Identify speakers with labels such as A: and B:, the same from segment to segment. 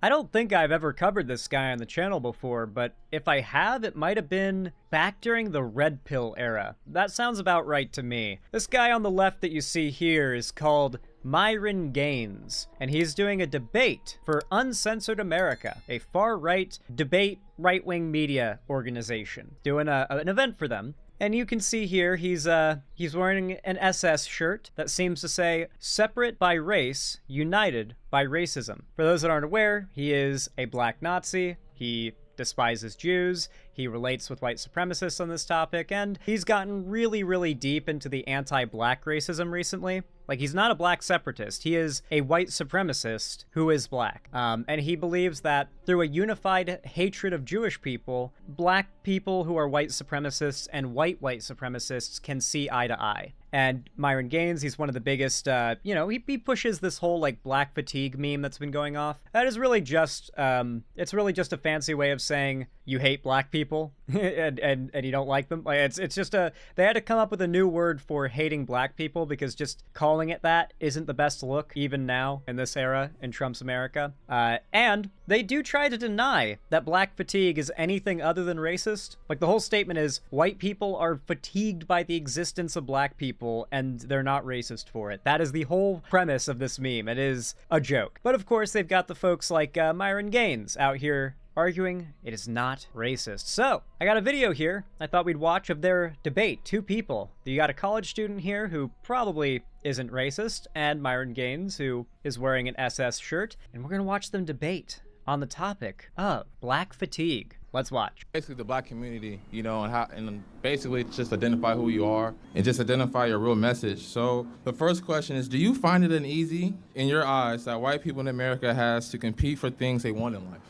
A: I don't think I've ever covered this guy on the channel before, but if I have, it might have been back during the Red Pill era. That sounds about right to me. This guy on the left that you see here is called Myron Gaines, and he's doing a debate for Uncensored America, a far-right debate right-wing media organization, doing an event for them. And you can see here, he's wearing an SS shirt that seems to say, "Separate by race, united by racism." For those that aren't aware, he is a black Nazi. He despises Jews. He relates with white supremacists on this topic, and he's gotten really, really deep into the anti-black racism recently. Like, he's not a black separatist. He is a white supremacist who is black. And he believes that through a unified hatred of Jewish people, black people who are white supremacists and white supremacists can see eye to eye. And Myron Gaines, he's one of the biggest, he pushes this whole, like, black fatigue meme that's been going off. That is really just, it's really just a fancy way of saying you hate black people and you don't like them. Like, it's just they had to come up with a new word for hating black people because just calling it that isn't the best look, even now, in this era, in Trump's America. And they do try to deny that black fatigue is anything other than racist. Like, the whole statement is, white people are fatigued by the existence of black people, and they're not racist for it. That is the whole premise of this meme. It is a joke. But of course, they've got the folks like Myron Gaines out here arguing it is not racist. So, I got a video here I thought we'd watch of their debate. Two people. You got a college student here who probably isn't racist, and Myron Gaines, who is wearing an SS shirt, and we're gonna watch them debate on the topic of black fatigue. Let's watch.
B: Basically, the black community, and basically just identify who you are and just identify your real message. So the first question is, do you find it uneasy in your eyes that white people in America has to compete for things they want in life?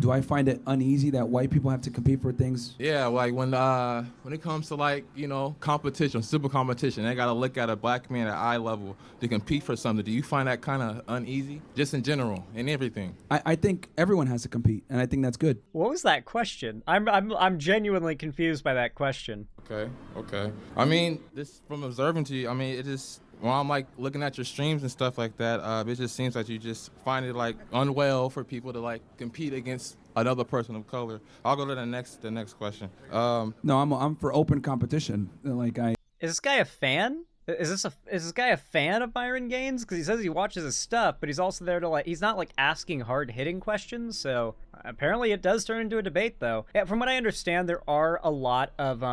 C: Do I find it uneasy that white people have to compete for things?
B: Yeah, like when it comes to competition, super competition, they gotta look at a black man at eye level to compete for something. Do you find that kind of uneasy, just in general, in everything?
C: I think everyone has to compete, and I think that's good.
A: What was that question? I'm genuinely confused by that question.
B: Okay. I mean, this from observing to you, it is. When I'm looking at your streams and stuff like that, it just seems like you just find it unwell for people to compete against another person of color. I'll go to the next question.
C: No, I'm for open competition.
A: Is this guy a fan? Is this guy a fan of Myron Gaines? Because he says he watches his stuff, but he's also there to he's not asking hard-hitting questions. So apparently it does turn into a debate, though. Yeah, from what I understand, there are a lot of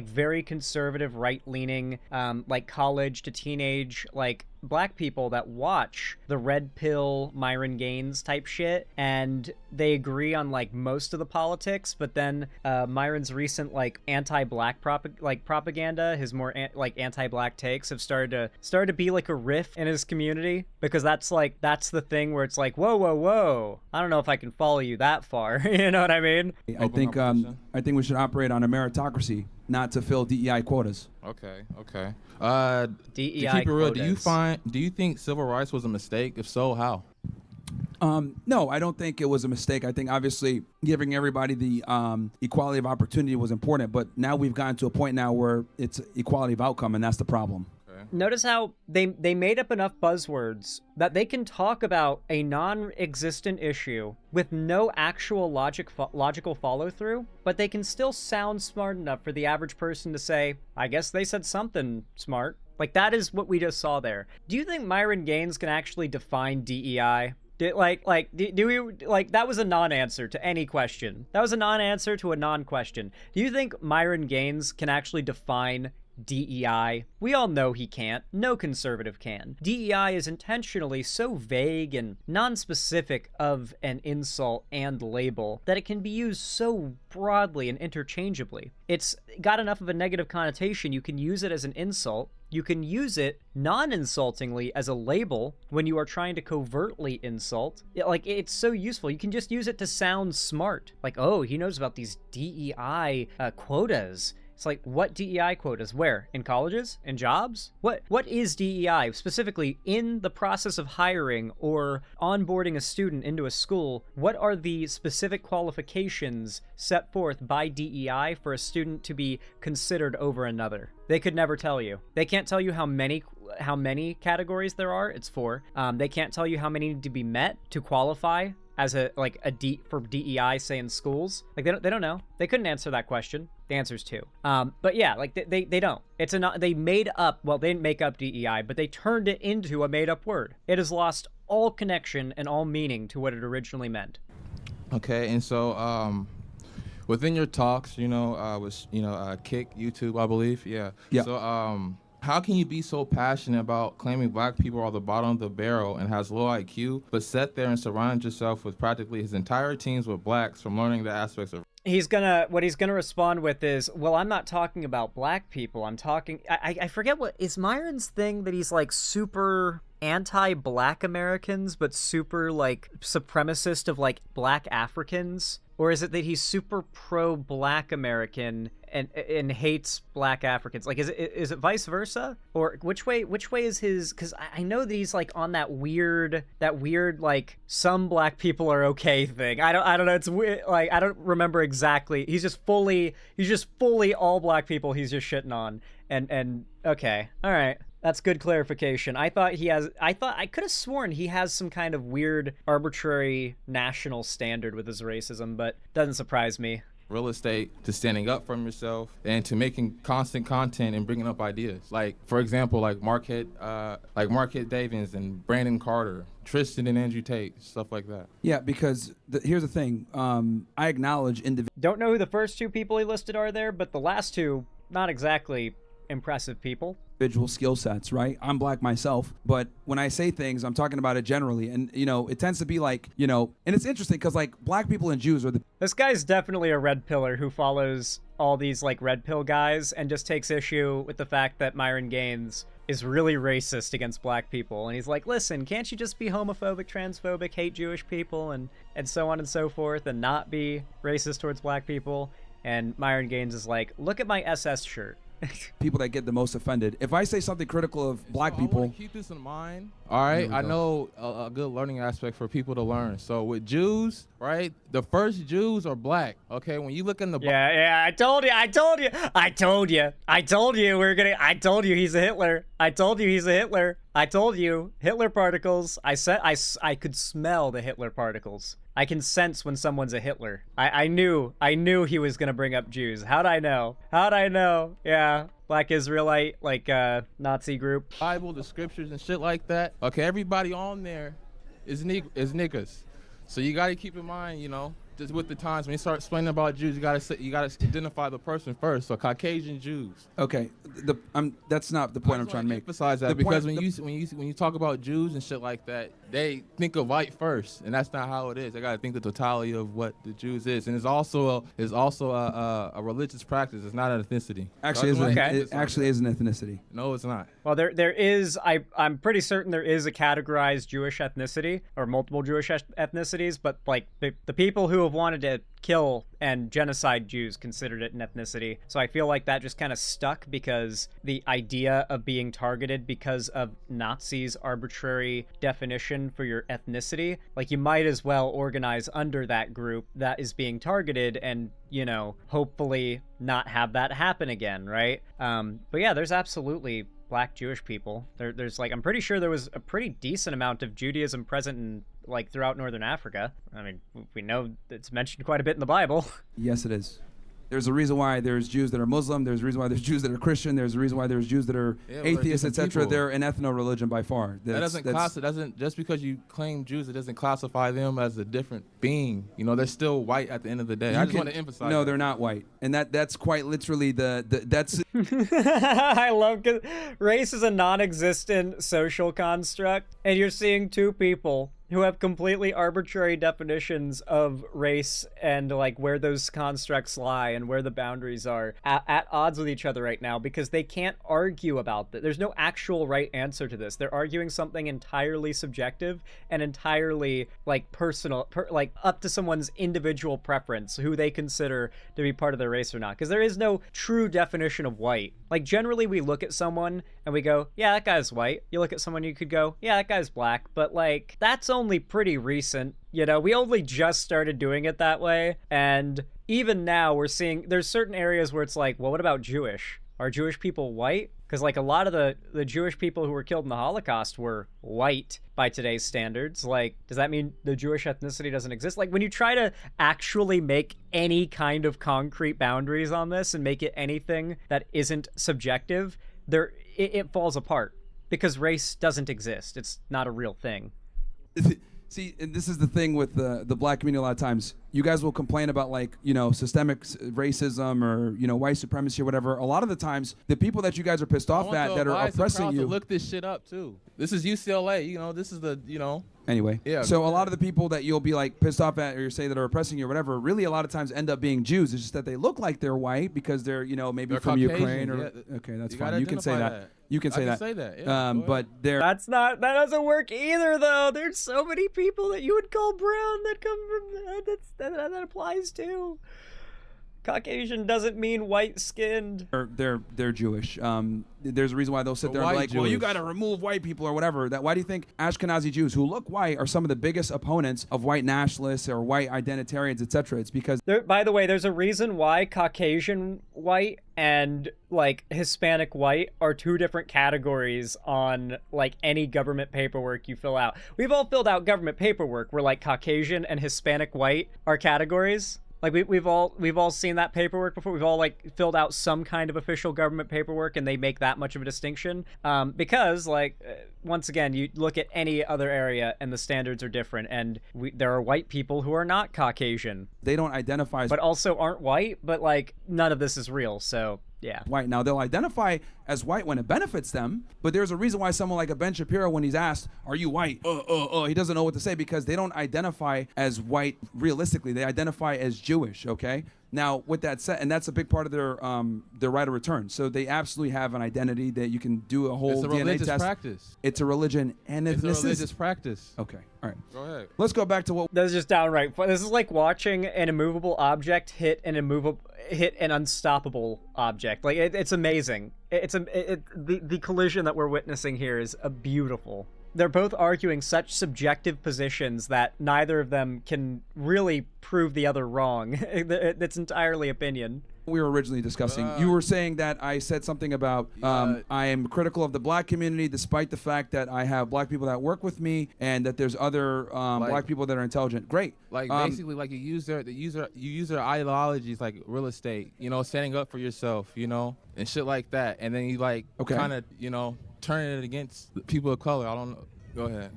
A: very conservative, right-leaning, college to teenage, black people that watch the red pill Myron Gaines type shit, and they agree on most of the politics, but then Myron's recent anti-black propaganda, his more anti-black takes have started to be a rift in his community, because that's the thing where it's whoa, I don't know if I can follow you that far. You know what I mean?
C: I think we should operate on a meritocracy, not to fill DEI quotas.
B: Okay.
A: DEI
B: to keep it real,
A: quotas.
B: do you think civil rights was a mistake? If so, how?
C: No, I don't think it was a mistake. I think obviously giving everybody the equality of opportunity was important, but now we've gotten to a point now where it's equality of outcome, and that's the problem.
A: Notice how they made up enough buzzwords that they can talk about a non-existent issue with no actual logical follow-through, but they can still sound smart enough for the average person to say, I guess they said something smart. That is what we just saw there. Do you think Myron Gaines can actually define DEI? Do we that was a non-answer to any question. That was a non-answer to a non-question. Do you think Myron Gaines can actually define DEI? We all know he can't. No conservative can. DEI is intentionally so vague and non-specific of an insult and label that it can be used so broadly and interchangeably. It's got enough of a negative connotation. You can use it as an insult. You can use it non-insultingly as a label when you are trying to covertly insult. It's so useful. You can just use it to sound smart. Oh, he knows about these DEI quotas. It's what DEI quotas? Where? In colleges? In jobs? What is DEI? Specifically, in the process of hiring or onboarding a student into a school, what are the specific qualifications set forth by DEI for a student to be considered over another? They could never tell you. They can't tell you how many how many categories there are. It's 4. They can't tell you how many need to be met to qualify as for DEI, say in schools. Like they don't know. They couldn't answer that question. The answer's 2. But yeah, like they don't. They made up. Well, they didn't make up DEI, but they turned it into a made up word. It has lost all connection and all meaning to what it originally meant.
B: Okay, and so within your talks, Kick YouTube, I believe, yeah. So how can you be so passionate about claiming black people are the bottom of the barrel and has low IQ, but sat there and surrounded yourself with practically his entire teams with blacks from learning the aspects of
A: what he's gonna respond with is, well, I'm not talking about black people. I'm talking. I forget what is Myron's thing that he's like super anti-black Americans, but super like supremacist of like black Africans, or is it that he's super pro-black American and hates black Africans? Like, is it vice versa, or which way is his? Because I know that he's like on that weird like some black people are okay thing. I don't know. It's weird. Like I don't remember exactly. He's just fully all black people. He's just shitting on and okay, all right. That's good clarification. I could have sworn he has some kind of weird arbitrary national standard with his racism, but doesn't surprise me.
B: Real estate to standing up for yourself and to making constant content and bringing up ideas. Like, for example, like Marquette Davies and Brandon Carter, Tristan and Andrew Tate, stuff like that.
C: Yeah, because here's the thing. I acknowledge
A: Don't know who the first 2 people he listed are there, but the last 2, not exactly impressive people.
C: Individual skill sets, right? I'm black myself, but when I say things, I'm talking about it generally, and it tends to be like, and it's interesting because like black people and Jews are
A: This guy's definitely a red pillar who follows all these like red pill guys and just takes issue with the fact that Myron Gaines is really racist against black people, and he's like, listen, can't you just be homophobic, transphobic, hate Jewish people, and so on and so forth, and not be racist towards black people? And Myron Gaines is like, look at my SS shirt.
C: people that get the most offended. If I say something critical of black people,
B: I want to keep this in mind. All right, I know a good learning aspect for people to learn. So with Jews, right? The first Jews are black. Okay, when you look in the
A: I told you he's a Hitler. I told you he's a Hitler. I told you Hitler particles. I said I could smell the Hitler particles. I can sense when someone's a Hitler. I knew he was gonna bring up Jews. How'd I know? Yeah, Black Israelite, like Nazi group.
B: Bible, the scriptures and shit like that. Okay, everybody on there is niggas. So you gotta keep in mind, just with the times when you start explaining about Jews, you gotta identify the person first. So Caucasian Jews.
C: Okay, that's not the point I'm trying to make.
B: Emphasize that because when you talk about Jews and shit like that, they think of white first, and that's not how it is. They gotta think the totality of what the Jews is, and it's also a religious practice. It's not an ethnicity.
C: Actually, it actually is an ethnicity.
B: No, it's not.
A: Well, there is. I'm pretty certain there is a categorized Jewish ethnicity or multiple Jewish ethnicities, but like the people who have wanted to kill and genocide Jews considered it an ethnicity. So I feel like that just kind of stuck because the idea of being targeted because of Nazis' arbitrary definition for your ethnicity, like you might as well organize under that group that is being targeted and, hopefully not have that happen again, right? But yeah, there's absolutely black Jewish people. There's like, I'm pretty sure there was a pretty decent amount of Judaism present in like throughout Northern Africa. I mean, we know it's mentioned quite a bit in the Bible.
C: Yes, it is. There's a reason why there's Jews that are Muslim. There's a reason why there's Jews that are Christian. There's a reason why there's Jews that are atheists, etc. They're an ethno-religion by far.
B: Just because you claim Jews, it doesn't classify them as a different being. They're still white at the end of the day. I just want to emphasize.
C: No, they're not white, and that's quite literally that's.
A: I love because race is a non-existent social construct, and you're seeing 2 people who have completely arbitrary definitions of race and like where those constructs lie and where the boundaries are at odds with each other right now because they can't argue about that. There's no actual right answer to this. They're arguing something entirely subjective and entirely like personal, like up to someone's individual preference, who they consider to be part of their race or not. Because there is no true definition of white. Like generally we look at someone and we go, yeah, that guy's white. You look at someone, you could go, yeah, that guy's black. But like, that's only pretty recent. We only just started doing it that way. And even now we're seeing there's certain areas where it's like, well, what about Jewish? Are Jewish people white? Because, like, a lot of the Jewish people who were killed in the Holocaust were white by today's standards. Like, does that mean the Jewish ethnicity doesn't exist? Like, when you try to actually make any kind of concrete boundaries on this and make it anything that isn't subjective, it falls apart. Because race doesn't exist. It's not a real thing.
C: See, and this is the thing with the black community a lot of times. You guys will complain about, like, systemic racism or, white supremacy or whatever. A lot of the times, the people that you guys are pissed off at that are oppressing you.
B: To look this shit up, too. This is UCLA. This is the,
C: Anyway,
B: yeah.
C: So a lot of the people that you'll be like pissed off at or you say that are oppressing you or whatever, really a lot of times end up being Jews. It's just that they look like they're white because they're, maybe
B: they're
C: from
B: Caucasian,
C: Ukraine or
B: yeah.
C: okay, that's
B: You
C: fine.
B: gotta
C: You can say
B: identify
C: that. You can say that.
B: I can say that. Yeah,
C: but they're
A: that doesn't work either, though. There's so many people that you would call brown that come from that applies to. Caucasian doesn't mean white-skinned.
C: They're Jewish. There's a reason why they'll sit there and be like, well, you got to remove white people or whatever. Why do you think Ashkenazi Jews who look white are some of the biggest opponents of white nationalists or white identitarians, etc.? It's because
A: by the way, there's a reason why Caucasian white and like Hispanic white are two different categories on like any government paperwork you fill out. We've all filled out government paperwork where like Caucasian and Hispanic white are categories. Like we've all seen that paperwork before. We've all like filled out some kind of official government paperwork, and they make that much of a distinction because once again, you look at any other area and the standards are different. And there are white people who are not Caucasian.
C: They don't identify as
A: but also aren't white. But like none of this is real. So yeah.
C: White. Now they'll identify as white when it benefits them, but there's a reason why someone like a Ben Shapiro, when he's asked, "Are you white?" He doesn't know what to say because they don't identify as white realistically. They identify as Jewish. Okay. Now, with that said, and that's a big part of their right of return. So they absolutely have an identity that you can do a whole DNA test.
B: Practice.
C: It's a religion and
B: it's a religious practice.
C: Okay, all right.
B: Go ahead.
C: Let's go back to what.
A: That's just downright fun. This is like watching an immovable object hit an unstoppable object. Like it's amazing. The collision that we're witnessing here is beautiful. They're both arguing such subjective positions that neither of them can really prove the other wrong. It's entirely opinion.
C: We were originally discussing. You were saying that I said something about I am critical of the black community despite the fact that I have black people that work with me and that there's other black people that are intelligent. Great.
B: Like basically, like you use their ideologies like real estate, standing up for yourself, and shit like that, and then you kind of turn it against the people of color. I don't know. Go ahead.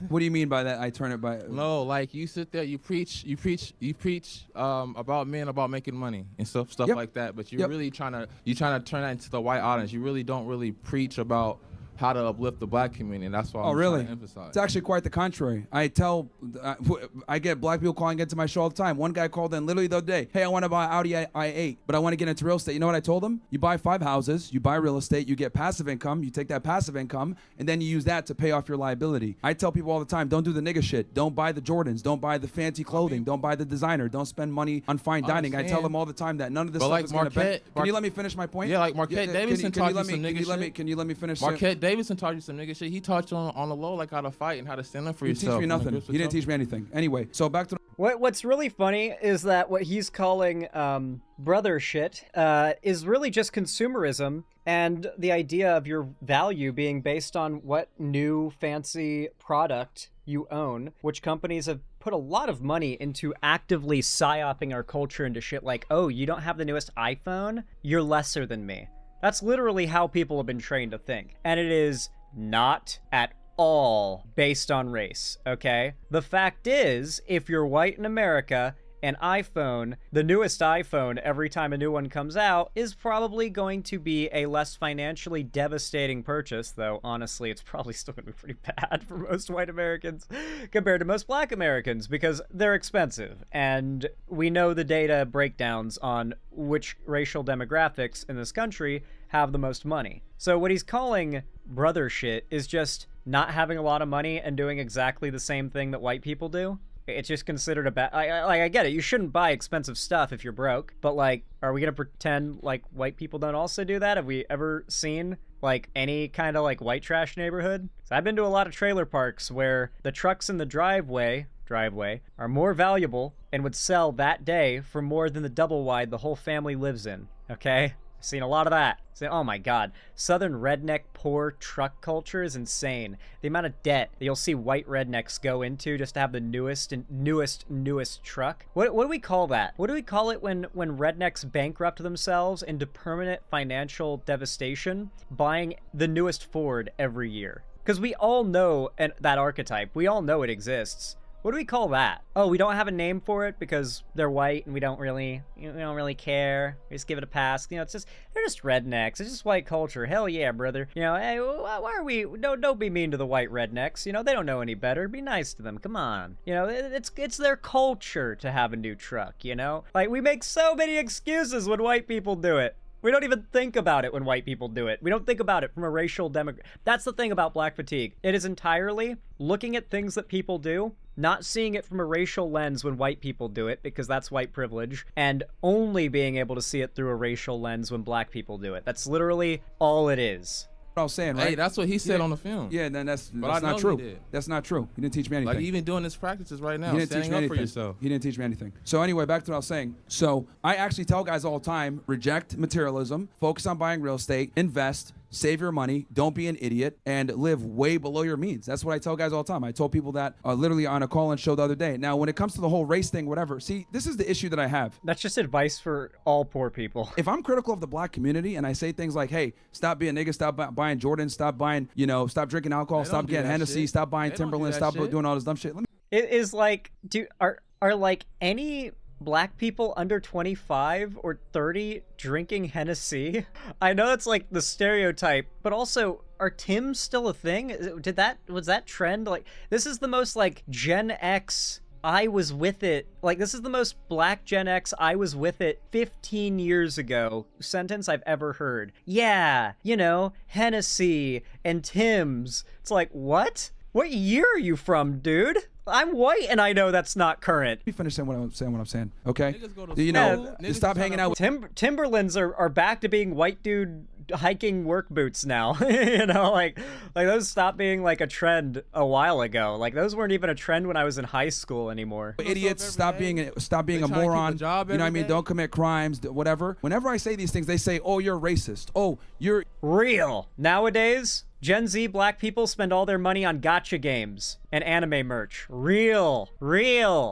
C: What do you mean by that? I turn it by.
B: No, like you sit there, you preach about men, about making money and stuff like that. But you're really trying to turn that into the white audience. You really don't really preach about how to uplift the black community, and that's why I'm trying to emphasize.
C: It's actually quite the contrary. I get black people calling into my show all the time. One guy called in literally the other day, "Hey, I want to buy Audi i8, but I want to get into real estate." You know what I told him? You buy 5 houses, you buy real estate, you get passive income, you take that passive income, and then you use that to pay off your liability. I tell people all the time, don't do the nigga shit. Don't buy the Jordans. Don't buy the fancy clothing. Don't buy the designer. Don't spend money on fine dining. I tell them all the time that none of this stuff is going to benefit. Can you let me finish my point?
B: Yeah, like Marquette Davidson taught you some nigga shit.
C: Can you let me finish?
B: Marquette Davidson taught you some nigga shit. He taught you on the low like how to fight and how to stand up for yourself.
C: He didn't teach me nothing. He didn't teach me anything. Anyway, so back to
A: what's really funny is that what he's calling brother shit is really just consumerism and the idea of your value being based on what new fancy product you own, which companies have put a lot of money into actively psyoping our culture into shit like, oh, you don't have the newest iPhone? You're lesser than me. That's literally how people have been trained to think. And it is not at all based on race, okay? The fact is, if you're white in America, an iPhone, the newest iPhone, every time a new one comes out, is probably going to be a less financially devastating purchase, though honestly, it's probably still going to be pretty bad for most white Americans compared to most black Americans because they're expensive. And we know the data breakdowns on which racial demographics in this country have the most money. So what he's calling brother shit is just not having a lot of money and doing exactly the same thing that white people do. It's just considered a bad. I get it. You shouldn't buy expensive stuff if you're broke. But like, are we gonna pretend like white people don't also do that? Have we ever seen like any kind of like white trash neighborhood? So I've been to a lot of trailer parks where the trucks in the driveway are more valuable and would sell that day for more than the double wide the whole family lives in. Okay. Seen a lot of that. Oh my god. Southern redneck poor truck culture is insane. The amount of debt that you'll see white rednecks go into just to have the newest truck. What do we call that? What do we call it when rednecks bankrupt themselves into permanent financial devastation, buying the newest Ford every year? Because we all know that archetype. We all know it exists. What do we call that? Oh, we don't have a name for it because they're white and we don't really care. We just give it a pass. You know, they're just rednecks. It's just white culture. Hell yeah, brother. You know, hey, why are we? Don't be mean to the white rednecks. You know, they don't know any better. Be nice to them. Come on. You know, it's their culture to have a new truck. You know, like we make so many excuses when white people do it. We don't even think about it when white people do it. We don't think about it from a racial That's the thing about black fatigue. It is entirely looking at things that people do, not seeing it from a racial lens when white people do it, because that's white privilege, and only being able to see it through a racial lens when black people do it. That's literally all it is.
C: What I was saying, right?
B: Hey, that's what he said on the film.
C: Yeah, then that's not true. That's not true. He didn't teach me anything.
B: Like even doing his practices right now,
C: he didn't
B: standing
C: teach me
B: up
C: anything.
B: for yourself.
C: He didn't teach me anything. So anyway, back to what I was saying. So I actually tell guys all the time, reject materialism, focus on buying real estate, invest, save your money, don't be an idiot, and live way below your means. That's what I tell guys all the time. I told people that literally on a call-in show the other day. Now, when it comes to the whole race thing, whatever, see, this is the issue that I have.
A: That's just advice for all poor people.
C: If I'm critical of the black community and I say things like, hey, stop being a nigga, stop buying Jordans, stop buying, stop drinking alcohol, stop getting Hennessy,
B: shit.
C: stop buying
B: They don't do
C: Timberland,
B: that
C: stop
B: shit.
C: doing all this dumb shit.
A: It is like, are like any black people under 25 or 30 drinking Hennessy? I know it's like the stereotype, but also, are Tims still a thing? Was that trend? Like, this is the most like Gen X, I was with it. Like, this is the most black Gen X, I was with it 15 years ago sentence I've ever heard. Yeah, Hennessy and Tims. It's like, what? What year are you from, dude? I'm white and I know that's not current.
C: Let me finish saying what I'm saying, okay?
B: Niggas go to
C: You stop hanging out with
A: Timberlands are back to being white dude hiking work boots now. Like those stopped being like a trend a while ago. Like those weren't even a trend when I was in high school anymore.
C: idiots. Stop being a moron. You know what I mean? Don't commit crimes, whatever. Whenever I say these things, they say, "Oh, you're racist. Oh, you're
A: real." Nowadays, Gen Z black people spend all their money on gacha games and anime merch. Real.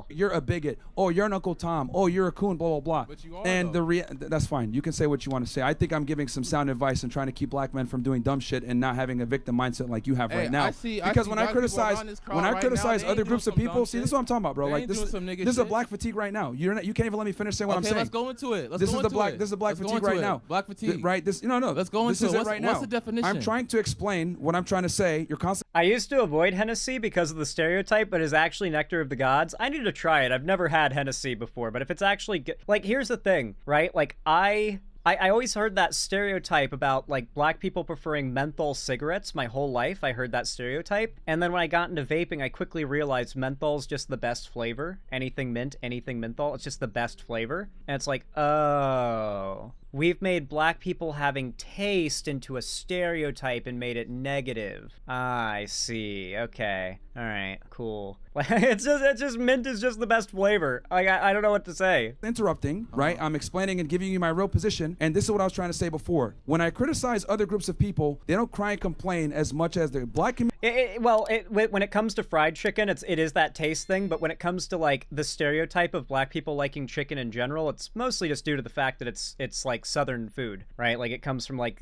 C: You're a bigot. Oh, you're an Uncle Tom. Oh, you're a coon. Blah blah blah.
B: But you are,
C: and
B: though.
C: That's fine. You can say what you want to say. I think I'm giving some sound advice and trying to keep black men from doing dumb shit and not having a victim mindset like you have right now. Because when I criticize other groups of people, see, this is what I'm talking about, bro. Like this is a black fatigue right now. You can't even let me finish saying what I'm saying.
B: Let's go into it.
C: This is the black fatigue right now.
B: Black fatigue.
C: Right? Let's go into it right now.
B: What's the definition?
C: I'm trying to explain what I'm trying to say. You're constantly.
A: I used to avoid Hennessy because of the stereotype, but it's actually nectar of the gods. I need to try it. I've never had Hennessy before, but if it's actually good, like, here's the thing, right? Like, I always heard that stereotype about like black people preferring menthol cigarettes my whole life. I heard that stereotype. And then when I got into vaping, I quickly realized menthol's just the best flavor. Anything mint, anything menthol, it's just the best flavor. And it's like, oh, we've made black people having taste into a stereotype and made it negative. Ah, I see. Okay. All right. Cool. It's just mint is just the best flavor. I don't know what to say.
C: Interrupting, right? I'm explaining and giving you my real position. And this is what I was trying to say before. When I criticize other groups of people, they don't cry and complain as much as the black community.
A: When it comes to fried chicken, it is that taste thing. But when it comes to like the stereotype of black people liking chicken in general, it's mostly just due to the fact that it's like Southern food, right? Like it comes from like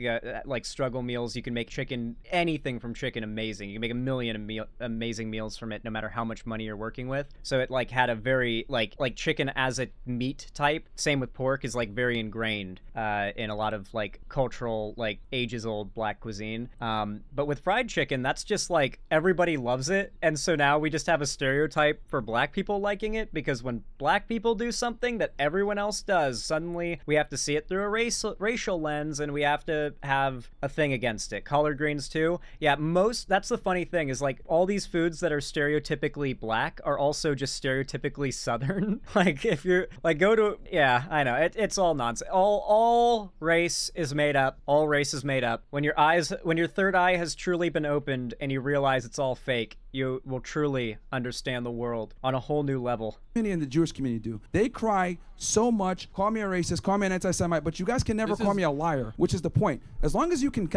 A: struggle meals. You can make anything from chicken amazing. You can make a million amazing meals from it, no matter how much money you're working with. So it like had a very like chicken as a meat type. Same with pork is like very ingrained in a lot of like cultural like ages old black cuisine. But with fried chicken, that's just like everybody loves it, and so now we just have a stereotype for black people liking it because when black people do something that everyone else does, suddenly we have to see it through a racial lens and we have to have a thing against it. Collard greens too. Yeah, that's the funny thing is like all these foods that are stereotypically black are also just stereotypically Southern. Like if you're like yeah, I know it's all nonsense. All race is made up. All race is made up. When your third eye has truly been opened and you realize it's all fake, you will truly understand the world on a whole new level.
C: And the Jewish community do. They cry so much, call me a racist, call me an anti-Semite, but you guys can never call me a liar, which is the point. As long as you can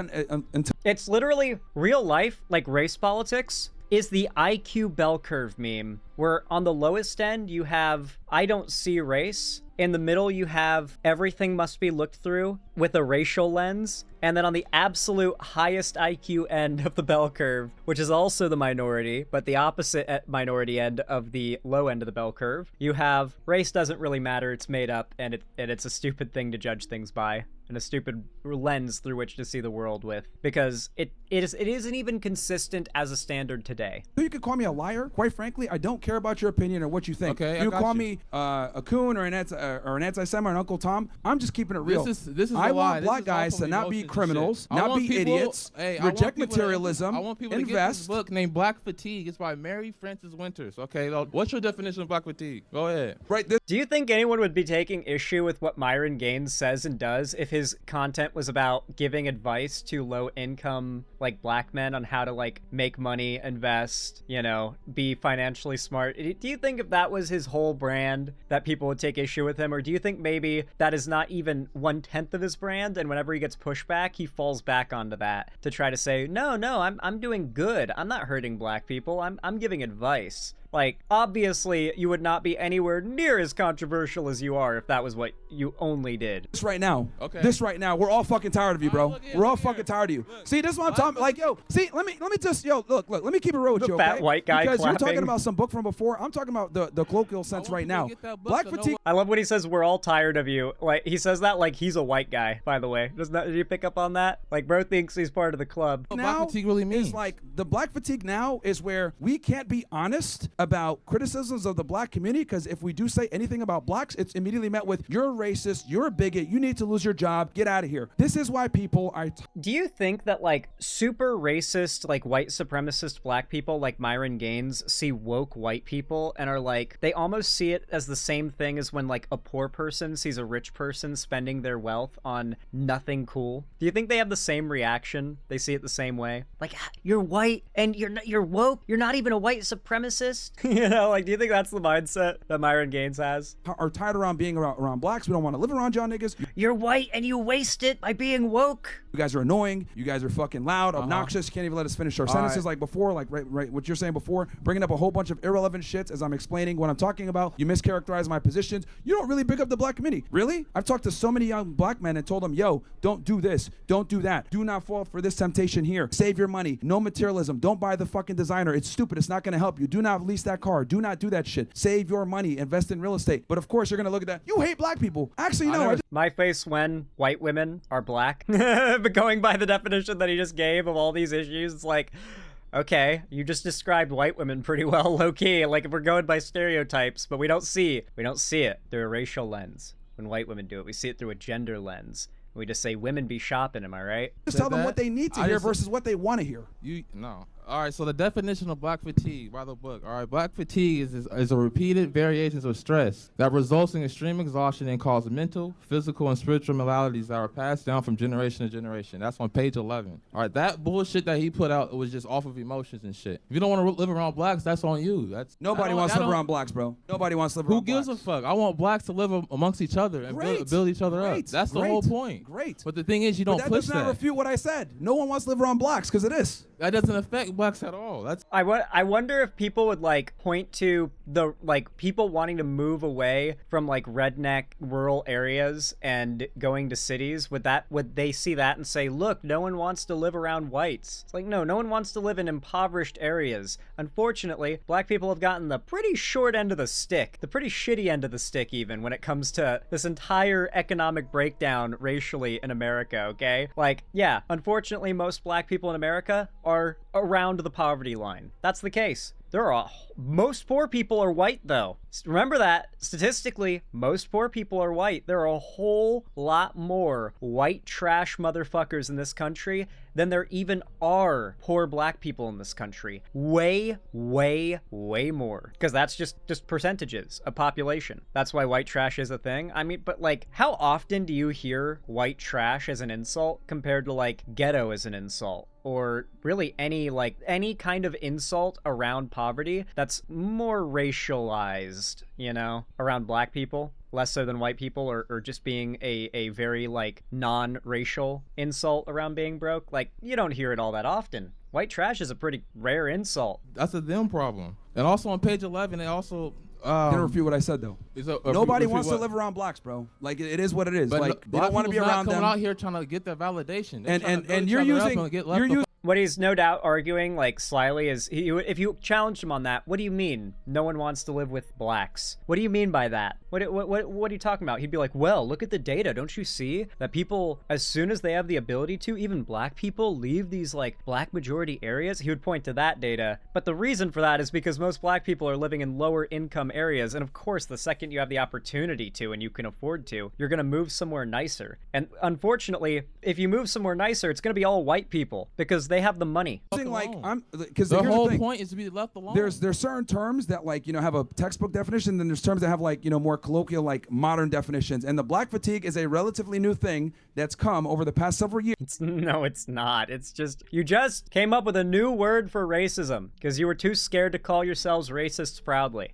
A: It's literally real life, like race politics, is the IQ bell curve meme, where on the lowest end you have I don't see race, in the middle you have everything must be looked through with a racial lens, and then on the absolute highest IQ end of the bell curve, which is also the minority, but the opposite minority end of the low end of the bell curve, you have race doesn't really matter, it's made up, and it's a stupid thing to judge things by, and a stupid lens through which to see the world with, because it isn't even consistent as a standard today.
C: You could call me a liar. Quite frankly, I don't care about your opinion or what you think.
B: Okay,
C: you call me a coon or an anti-Semite or an Uncle Tom. I'm just keeping it real.
B: This is
C: I
B: a
C: want
B: lie.
C: black guys to not be criminals, not be idiots, reject materialism,
B: I want people to get this book named Black Fatigue. It's by Mary Frances Winters. Okay, what's your definition of black fatigue? Go ahead.
C: Right.
A: Do you think anyone would be taking issue with what Myron Gaines says and does if his content was about giving advice to low-income, like, black men on how to, like, make money, invest, you know, be financially smart? Do you think if that was his whole brand that people would take issue with him, or do you think maybe that is not even 1/10 of his brand, and whenever he gets pushback, he falls back onto that to try to say, no, I'm doing good. I'm not hurting black people. I'm giving advice. Like, obviously, you would not be anywhere near as controversial as you are if that was what you only did.
C: This right now.
B: Okay.
C: This right now. We're all fucking tired of you, bro. We're all fucking tired of you.
B: Look.
C: See, this is what I'm talking. Like, yo, see, let me just, look. Let me keep it real with
A: The
C: you,
A: fat
C: okay?
A: white guy
C: because
A: clapping.
C: you're talking about some book from before. I'm talking about the colloquial sense right now. Black fatigue.
A: I love when he says we're all tired of you. Like, he says that like he's a white guy, by the way. Did you pick up on that? Like, bro thinks he's part of the club.
B: What black fatigue really means?
C: Is like the black fatigue now is where we can't be honest about criticisms of the black community, because if we do say anything about blacks, it's immediately met with, you're a racist, you're a bigot, you need to lose your job, get out of here. This is why people are
A: Do you think that, like, super racist, like, white supremacist black people like Myron Gaines see woke white people and are like, they almost see it as the same thing as when, like, a poor person sees a rich person spending their wealth on nothing cool? Do you think they have the same reaction? They see it the same way? Like, you're white and you're woke, you're not even a white supremacist? You know, like, do you think that's the mindset that Myron Gaines has?
C: are tired around being around blacks. We don't want to live around y'all niggas.
A: You're white and you waste it by being woke.
C: You guys are annoying. You guys are fucking loud, obnoxious. You can't even let us finish our sentences like before, like right what you're saying before, bringing up a whole bunch of irrelevant shits as I'm explaining what I'm talking about. You mischaracterize my positions. You don't really big up the black community. Really? I've talked to so many young black men and told them, yo, don't do this. Don't do that. Do not fall for this temptation here. Save your money. No materialism. Don't buy the fucking designer. It's stupid. It's not going to help you. Do not lease that car. Do not do that shit. Save your money. Invest in real estate. But of course, you're going to look at that. You hate black people. Actually, no.
A: My face when white women are black. But going by the definition that he just gave of all these issues, it's like, okay, you just described white women pretty well, low-key. Like, if we're going by stereotypes, but we don't see it through a racial lens. When white women do it, we see it through a gender lens. We just say women be shopping, am I right?
C: Just tell them what they need to hear versus what they want to hear.
B: No. All right, so the definition of black fatigue by the book. All right, black fatigue is a repeated variations of stress that results in extreme exhaustion and cause mental, physical, and spiritual maladies that are passed down from generation to generation. That's on page 11. All right, that bullshit that he put out was just off of emotions and shit. If you don't want to live around blacks, that's on you.
C: Nobody wants to live around blacks, bro. Nobody wants to live around blacks.
B: Who gives a fuck? I want blacks to live amongst each other and build each other up. That's the whole point.
C: Great.
B: But the thing is, you don't push that.
C: That does not refute what I said. No one wants to live around blacks because of this.
B: That doesn't affect blacks at all.
A: I wonder if people would like point to the like people wanting to move away from like redneck rural areas and going to cities. Would they see that and say, look, no one wants to live around whites? It's like, no one wants to live in impoverished areas. Unfortunately, black people have gotten the pretty short end of the stick, the pretty shitty end of the stick even when it comes to this entire economic breakdown racially in America, okay? Like, yeah, unfortunately most black people in America are around the poverty line. That's the case. Most poor people are white, though. Remember that. Statistically, most poor people are white. There are a whole lot more white trash motherfuckers in this country than there even are poor black people in this country. Way, way, way more. Because that's just percentages of population. That's why white trash is a thing. I mean, but like, how often do you hear white trash as an insult compared to like ghetto as an insult? Or really any kind of insult around poverty that's more racialized, you know, around black people, less so than white people, or just being a very like non-racial insult around being broke. Like, you don't hear it all that often. White trash is a pretty rare insult.
B: That's a them problem. And also on page 11, they also
C: Gonna refute what I said though. Nobody wants to live around blacks, bro. Like it is what it is.
B: But
C: like they don't want to be around them.
B: Out here trying to get their validation.
C: And you're using
A: what he's no doubt arguing, like slyly, is if you challenged him on that, what do you mean no one wants to live with blacks? What do you mean by that? What are you talking about? He'd be like, well, look at the data. Don't you see that people, as soon as they have the ability to, even black people, leave these like black majority areas? He would point to that data. But the reason for that is because most black people are living in lower income areas. And of course, the second you have the opportunity to and you can afford to, you're going to move somewhere nicer. And unfortunately, if you move somewhere nicer, it's going to be all white people because they have the money.
C: Because
B: the whole point is to be left alone.
C: There's certain terms that like, you know, have a textbook definition, then there's terms that have like, you know, more colloquial, like modern definitions. And the black fatigue is a relatively new thing that's come over the past several years.
A: No, it's not. It's just, you just came up with a new word for racism because you were too scared to call yourselves racists proudly.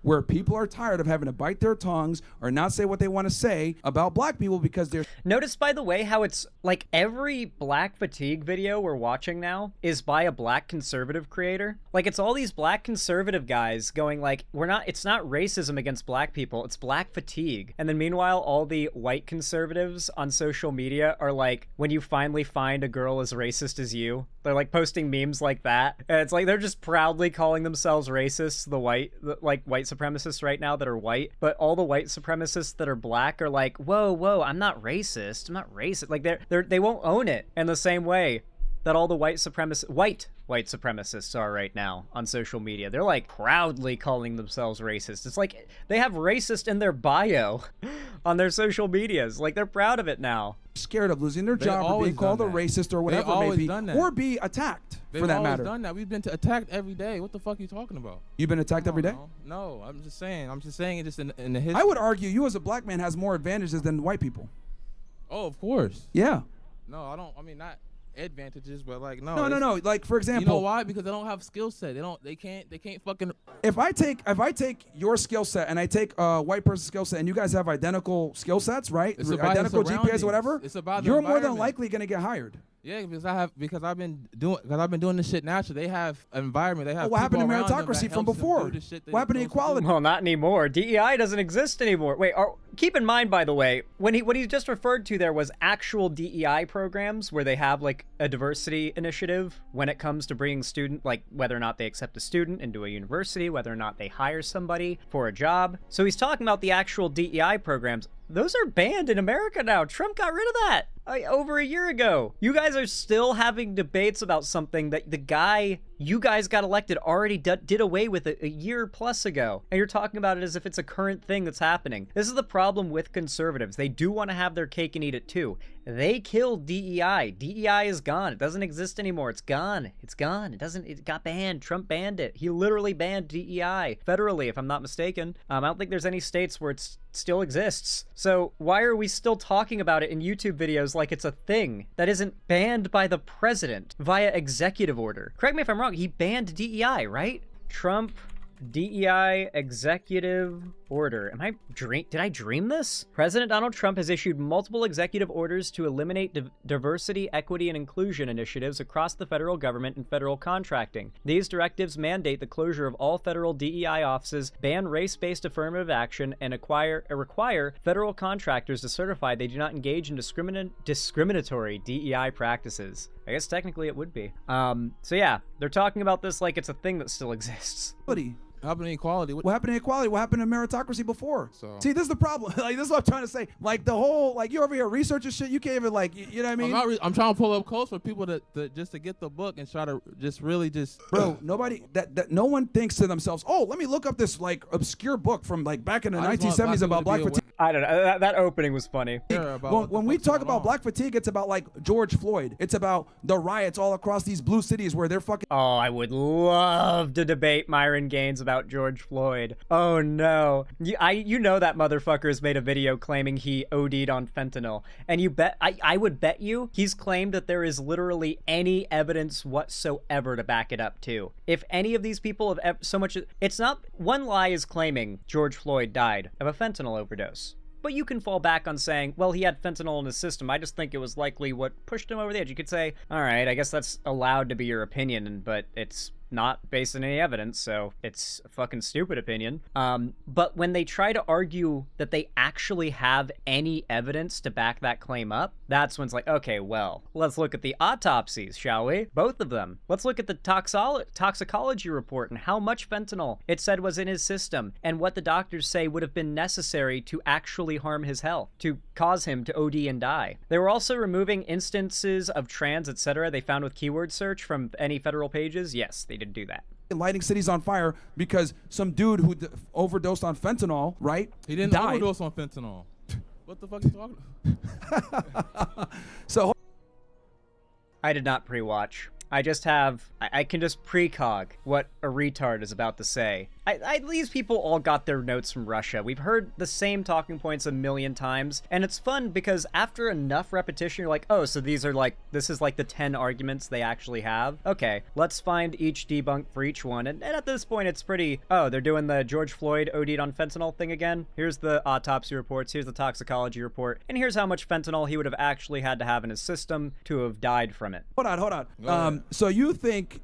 C: Where people are tired of having to bite their tongues or not say what they want to say about black people because they're...
A: Notice, by the way, how it's like every black fatigue video we're watching now is by a black conservative creator. Like, it's all these black conservative guys going like, it's not racism against black people, it's black fatigue. And then meanwhile, all the white conservatives on social media are like, when you finally find a girl as racist as you, they're like posting memes like that. And it's like, they're just proudly calling themselves racists, the white supremacists right now that are white. But all the white supremacists that are black are like, whoa, I'm not racist. I'm not racist. Like they won't own it in the same way that all the white supremacists are right now on social media. They're like proudly calling themselves racist. It's like they have racist in their bio on their social medias. Like they're proud of it now.
C: Scared of losing their job or being called a racist or whatever it may be, or be attacked for that matter.
B: They've always done that. We've been attacked every day. What the fuck are you talking about?
C: You've been attacked every day?
B: No, I'm just saying it just in the history.
C: I would argue you as a black man has more advantages than white people.
B: Oh, of course.
C: Yeah.
B: No, I don't. I mean, not advantages, but like no.
C: Like for example,
B: you know why? Because they don't have skill set. They can't fucking.
C: If I take your skill set and I take a white person's skill set and you guys have identical skill sets, right? Identical GPAs or whatever.
B: It's about
C: you're more than likely gonna get hired.
B: Yeah, because I've been doing this shit naturally. They have an environment. They have.
C: What happened to meritocracy from before? What happened to equality?
A: Well, not anymore. DEI doesn't exist anymore. Wait, keep in mind, by the way, what he just referred to there was actual DEI programs where they have like a diversity initiative when it comes to bringing like whether or not they accept a student into a university, whether or not they hire somebody for a job. So he's talking about the actual DEI programs. Those are banned in America now. Trump got rid of that over a year ago. You guys are still having debates about something that the guy you guys got elected already did away with a year plus ago. And you're talking about it as if it's a current thing that's happening. This is the problem with conservatives. They do want to have their cake and eat it too. They killed DEI. DEI is gone. It doesn't exist anymore. It's gone. It's gone. It got banned. Trump banned it. He literally banned DEI federally, if I'm not mistaken. I don't think there's any states where it still exists. So why are we still talking about it in YouTube videos like it's a thing that isn't banned by the president via executive order? Correct me if I'm wrong. He banned DEI, right? Trump DEI executive order. Did I dream this? President Donald Trump has issued multiple executive orders to eliminate diversity, equity, and inclusion initiatives across the federal government and federal contracting. These directives mandate the closure of all federal DEI offices, ban race-based affirmative action, and require federal contractors to certify they do not engage in discriminatory DEI practices. I guess technically it would be. So yeah, they're talking about this like it's a thing that still exists.
B: What happened to equality?
C: What happened to equality? What happened to meritocracy before? See, this is the problem. Like, this is what I'm trying to say. Like, the whole, like, you over here researching shit, you can't even, like, you know what I mean?
B: I'm trying to pull up quotes for people just to get the book and try to really
C: Bro, no one thinks to themselves, oh, let me look up this, like, obscure book from, like, back in the 1970s about black fatigue.
A: I don't know. That opening was funny.
C: When we talk about black fatigue, it's about like George Floyd. It's about the riots all across these blue cities where they're fucking.
A: Oh, I would love to debate Myron Gaines about George Floyd. Oh no, you know that motherfucker has made a video claiming he OD'd on fentanyl, and I would bet you he's claimed that there is literally any evidence whatsoever to back it up too. If any of these people have so much, it's not one lie is claiming George Floyd died of a fentanyl overdose. But you can fall back on saying, well, he had fentanyl in his system. I just think it was likely what pushed him over the edge. You could say, all right, I guess that's allowed to be your opinion, but it's not based on any evidence, so it's a fucking stupid opinion. But when they try to argue that they actually have any evidence to back that claim up, that's when it's like, okay, well, let's look at the autopsies, shall we? Both of them. Let's look at the toxicology report and how much fentanyl it said was in his system and what the doctors say would have been necessary to actually harm his health, to cause him to OD and die. They were also removing instances of trans, etc. they found with keyword search from any federal pages. Yes, they did do that.
C: Lighting cities on fire because some dude who overdosed on fentanyl, right?
B: He didn't
C: died.
B: overdose on fentanyl. What the fuck are you talking about?
C: So
A: I did not pre-watch. I can just precog what a retard is about to say. These people all got their notes from Russia. We've heard the same talking points a million times, and it's fun because after enough repetition, you're like, oh, so this is like the 10 arguments they actually have. Okay, let's find each debunk for each one, and at this point, it's pretty, oh, they're doing the George Floyd OD'd on fentanyl thing again. Here's the autopsy reports, here's the toxicology report, and here's how much fentanyl he would have actually had to have in his system to have died from it.
C: Hold on. So you think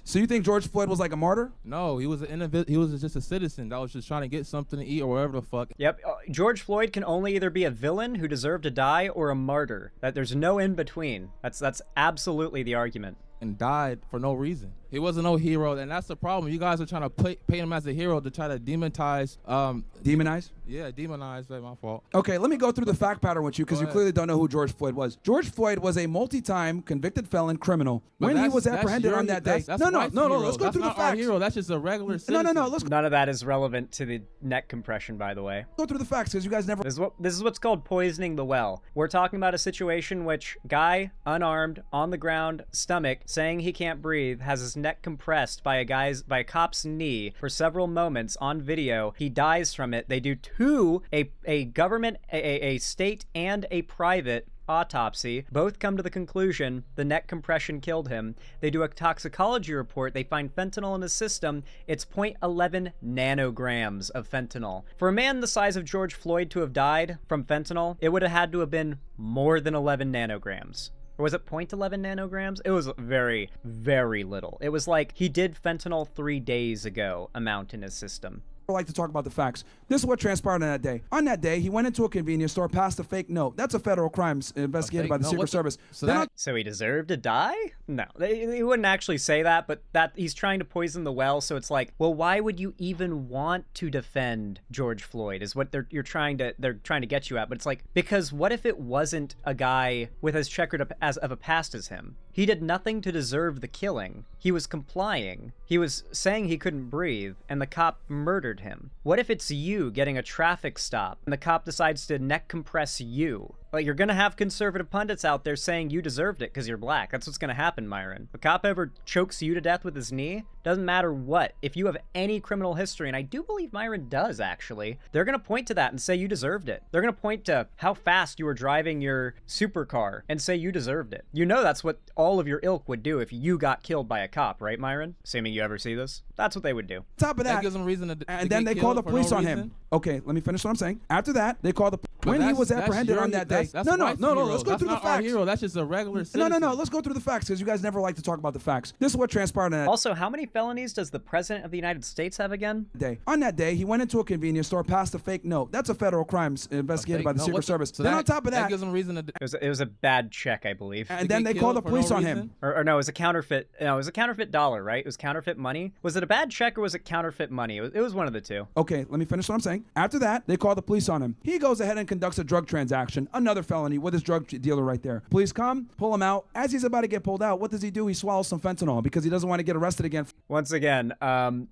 C: so you think George Floyd was like a martyr?
B: No, he was he was just a citizen that was just trying to get something to eat or whatever the fuck.
A: Yep, George Floyd can only either be a villain who deserved to die or a martyr. That there's no in between. That's absolutely the argument.
B: And died for no reason. He wasn't no hero, and that's the problem. You guys are trying to paint him as a hero to try to demonize.
C: Demonize?
B: Yeah, demonize. That's my fault.
C: Okay, let me go through the fact pattern with you because you clearly don't know who George Floyd was. George Floyd was a multi-time convicted felon criminal. When he was apprehended on that day. No, let's go through the facts.
B: Hero. That's just a regular citizen.
C: No.
A: None of that is relevant to the neck compression, by the way.
C: Go through the facts because you guys never.
A: This is what's called poisoning the well. We're talking about a situation which guy, unarmed, on the ground, stomach, saying he can't breathe, has his neck compressed by a cop's knee for several moments on video. He dies from it. They do a government, a state, and a private autopsy. Both come to the conclusion the neck compression killed him. They do a toxicology report. They find fentanyl in his system. It's 0.11 nanograms of fentanyl. For a man the size of George Floyd to have died from fentanyl, it would have had to have been more than 11 nanograms. Or was it 0.11 nanograms? It was very, very little. It was like he did fentanyl 3 days ago amount in his system.
C: Like to talk about the facts. This is what transpired on that day. On that day, he went into a convenience store, passed a fake note. That's a federal crime investigated by the Secret Service.
A: So he deserved to die? No, he wouldn't actually say that, but that he's trying to poison the well. So it's like, well, why would you even want to defend George Floyd? Is what they're trying to get you at. But it's like, because what if it wasn't a guy with as checkered of a past as him? He did nothing to deserve the killing. He was complying. He was saying he couldn't breathe, and the cop murdered him. What if it's you getting a traffic stop, and the cop decides to neck compress you? Like, you're gonna have conservative pundits out there saying you deserved it because you're black. That's what's gonna happen, Myron. If a cop ever chokes you to death with his knee, doesn't matter what. If you have any criminal history, and I do believe Myron does, actually, they're gonna point to that and say you deserved it. They're gonna point to how fast you were driving your supercar and say you deserved it. You know that's what all of your ilk would do if you got killed by a cop, right, Myron? Assuming you ever see this. That's what they would do.
C: Top of that
B: gives them reason to
C: and then they call the police on him. Okay, let me finish what I'm saying. After that, they call the when he was apprehended on that day.
B: No,
C: let's go through the facts.
B: Hero. That's just a regular citizen.
C: No, let's go through the facts because you guys never like to talk about the facts. This is what transpired on that
A: Also, how many felonies does the President of the United States have again?
C: day. On that day, he went into a convenience store, passed a fake note. That's a federal crime investigated by the Secret Service.
B: So
C: then on top of that,
B: gives them reason to.
A: It was a bad check, I believe.
C: And then they call the police on him.
A: Or no, it was a counterfeit. No, it was a counterfeit dollar, right? It was counterfeit money. Was it a bad check or was it counterfeit money? It was one of the two.
C: Okay, let me finish what I'm saying. After that, they call the police on him. He goes ahead and conducts a drug transaction, another felony with his drug dealer right there. Police come, pull him out. As he's about to get pulled out, what does he do? He swallows some fentanyl because he doesn't want to get arrested again.
A: Once again,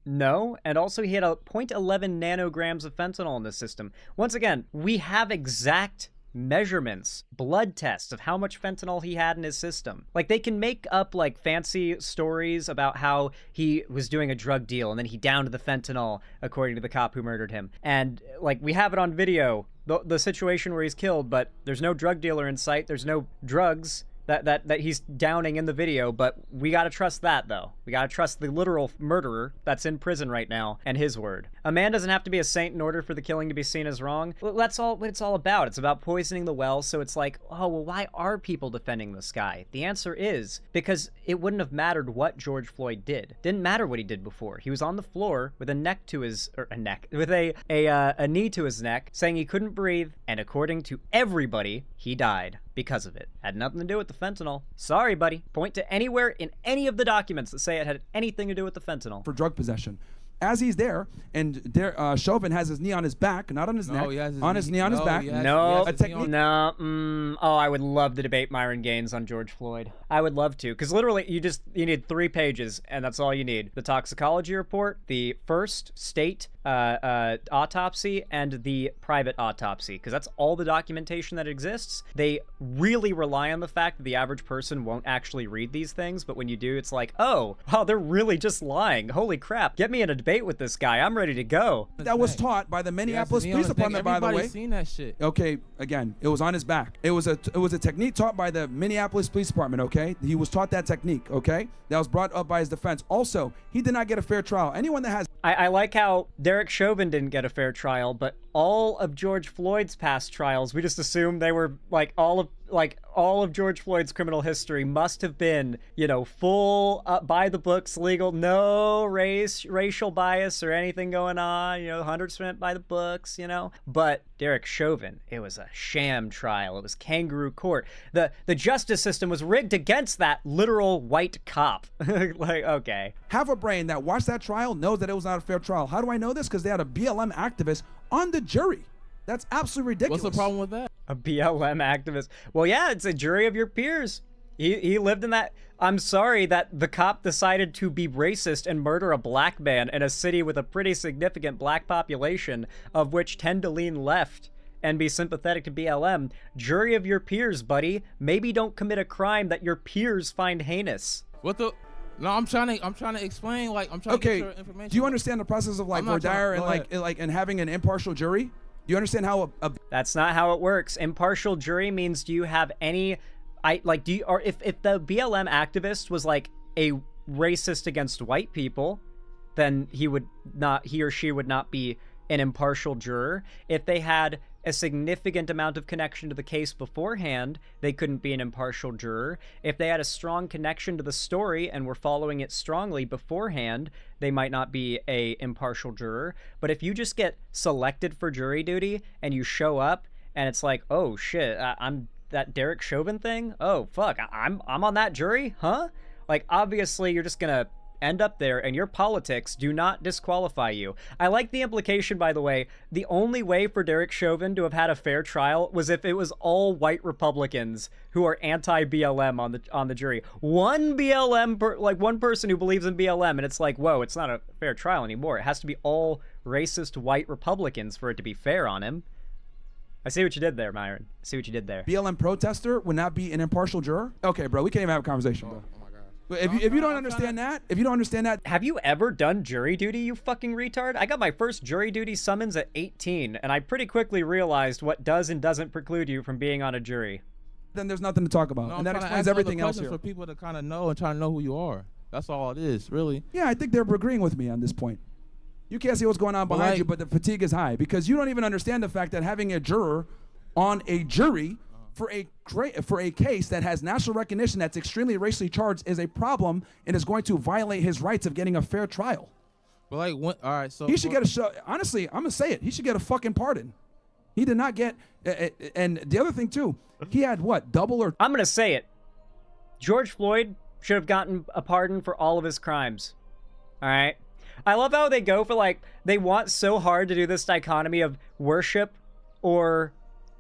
A: no. And also he had a 0.11 nanograms of fentanyl in the system. Once again, we have exact measurements, blood tests of how much fentanyl he had in his system. Like, they can make up like fancy stories about how he was doing a drug deal and then he downed the fentanyl according to the cop who murdered him. And like, we have it on video, the situation where he's killed, but there's no drug dealer in sight. There's no drugs that he's downing in the video, but we gotta trust that, though. We gotta trust the literal murderer that's in prison right now and his word. A man doesn't have to be a saint in order for the killing to be seen as wrong. That's all what it's all about. It's about poisoning the well, so it's like, oh, well, why are people defending this guy? The answer is because it wouldn't have mattered what George Floyd did. Didn't matter what he did before. He was on the floor with a neck to his, or a neck, with a knee to his neck, saying he couldn't breathe, and according to everybody, he died because of it. Had nothing to do with the fentanyl. Sorry, buddy. Point to anywhere in any of the documents that say it had anything to do with the fentanyl.
C: For drug possession. As he's there, and Chauvin has his knee on his back, not on his neck, on his knee on his back.
A: No, oh, I would love to debate Myron Gaines on George Floyd. I would love to, because literally you need 3 pages, and that's all you need. The toxicology report, the first state autopsy, and the private autopsy, because that's all the documentation that exists. They really rely on the fact that the average person won't actually read these things, but when you do, it's like, oh, wow, they're really just lying. Holy crap. Get me in a debate with this guy. I'm ready to go.
C: That was taught by the Minneapolis Police Department, by the way.
B: Everybody's seen that shit.
C: Okay, again, it was on his back. It was a technique taught by the Minneapolis Police Department, okay? He was taught that technique, okay? That was brought up by his defense. Also, he did not get a fair trial. Anyone that has...
A: I like how Derek Chauvin didn't get a fair trial, but all of George Floyd's past trials, we just assumed they were like all of George Floyd's criminal history must have been, full by the books, legal, no racial bias or anything going on, 100% by the books, But Derek Chauvin, it was a sham trial. It was kangaroo court. The justice system was rigged against that literal white cop. Like, okay.
C: Have a brain that watched that trial knows that it was not a fair trial. How do I know this? Because they had a BLM activist on the jury. That's absolutely ridiculous.
B: What's the problem with that?
A: A BLM activist. Well, yeah, it's a jury of your peers. He lived in that. I'm sorry that the cop decided to be racist and murder a black man in a city with a pretty significant black population, of which tend to lean left and be sympathetic to BLM. Jury of your peers, buddy. Maybe don't commit a crime that your peers find heinous.
B: What the? No, I'm trying to explain. Like, I'm trying to get your information.
C: Do you understand the process of like voir dire and having an impartial jury? Do you understand how
A: That's not how it works. Impartial jury means, do you have any... if the BLM activist was like a racist against white people, then he or she would not be an impartial juror. If they had a significant amount of connection to the case beforehand, they couldn't be an impartial juror. If they had a strong connection to the story and were following it strongly beforehand, they might not be a impartial juror. But if you just get selected for jury duty and you show up and it's like, oh shit, I'm that Derek Chauvin thing? Oh fuck, I'm on that jury? Huh? Like, obviously you're just gonna end up there, and your politics do not disqualify you. I like the implication, by the way. The only way for Derek Chauvin to have had a fair trial was if it was all white Republicans who are anti-BLM on the jury. One one person who believes in BLM, and it's like, whoa, it's not a fair trial anymore. It has to be all racist white Republicans for it to be fair on him. I see what you did there, Myron. I see what you did there.
C: BLM protester would not be an impartial juror? Okay, bro, we can't even have a conversation, bro. If you don't understand that,
A: have you ever done jury duty, you fucking retard? I got my first jury duty summons at 18, and I pretty quickly realized what does and doesn't preclude you from being on a jury.
C: Then there's nothing to talk about, and that explains everything else here.
B: For people to kind of know and try to know who you are. That's all it is, really.
C: Yeah, I think they're agreeing with me on this point. You can't see what's going on behind you, but the fatigue is high because you don't even understand the fact that having a juror on a jury for a case that has national recognition that's extremely racially charged is a problem and is going to violate his rights of getting a fair trial.
B: But like, all right, so
C: he should get honestly, I'm gonna say it. He should get a fucking pardon. He did not get. And the other thing too, he had what, double or?
A: I'm gonna say it. George Floyd should have gotten a pardon for all of his crimes. All right. I love how they go for like, they want so hard to do this dichotomy of worship or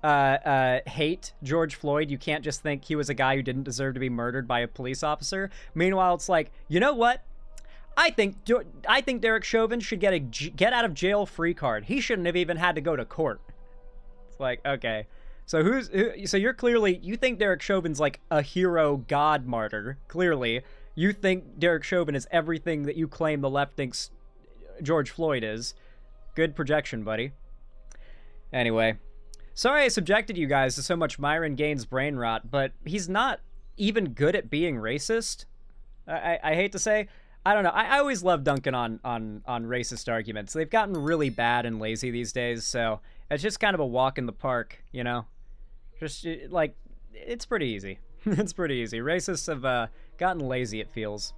A: hate George Floyd. You can't just think he was a guy who didn't deserve to be murdered by a police officer. Meanwhile, it's like, you know what? I think Derek Chauvin should get a get out of jail free card. He shouldn't have even had to go to court. It's like, okay. So so you're clearly, you think Derek Chauvin's like a hero god martyr. Clearly, you think Derek Chauvin is everything that you claim the left thinks George Floyd is. Good projection, buddy. Anyway, sorry I subjected you guys to so much Myron Gaines brain rot, but he's not even good at being racist. I hate to say, I don't know. I always love dunking on racist arguments. They've gotten really bad and lazy these days, so it's just kind of a walk in the park, you know? Just, like, it's pretty easy. It's pretty easy. Racists have gotten lazy, it feels.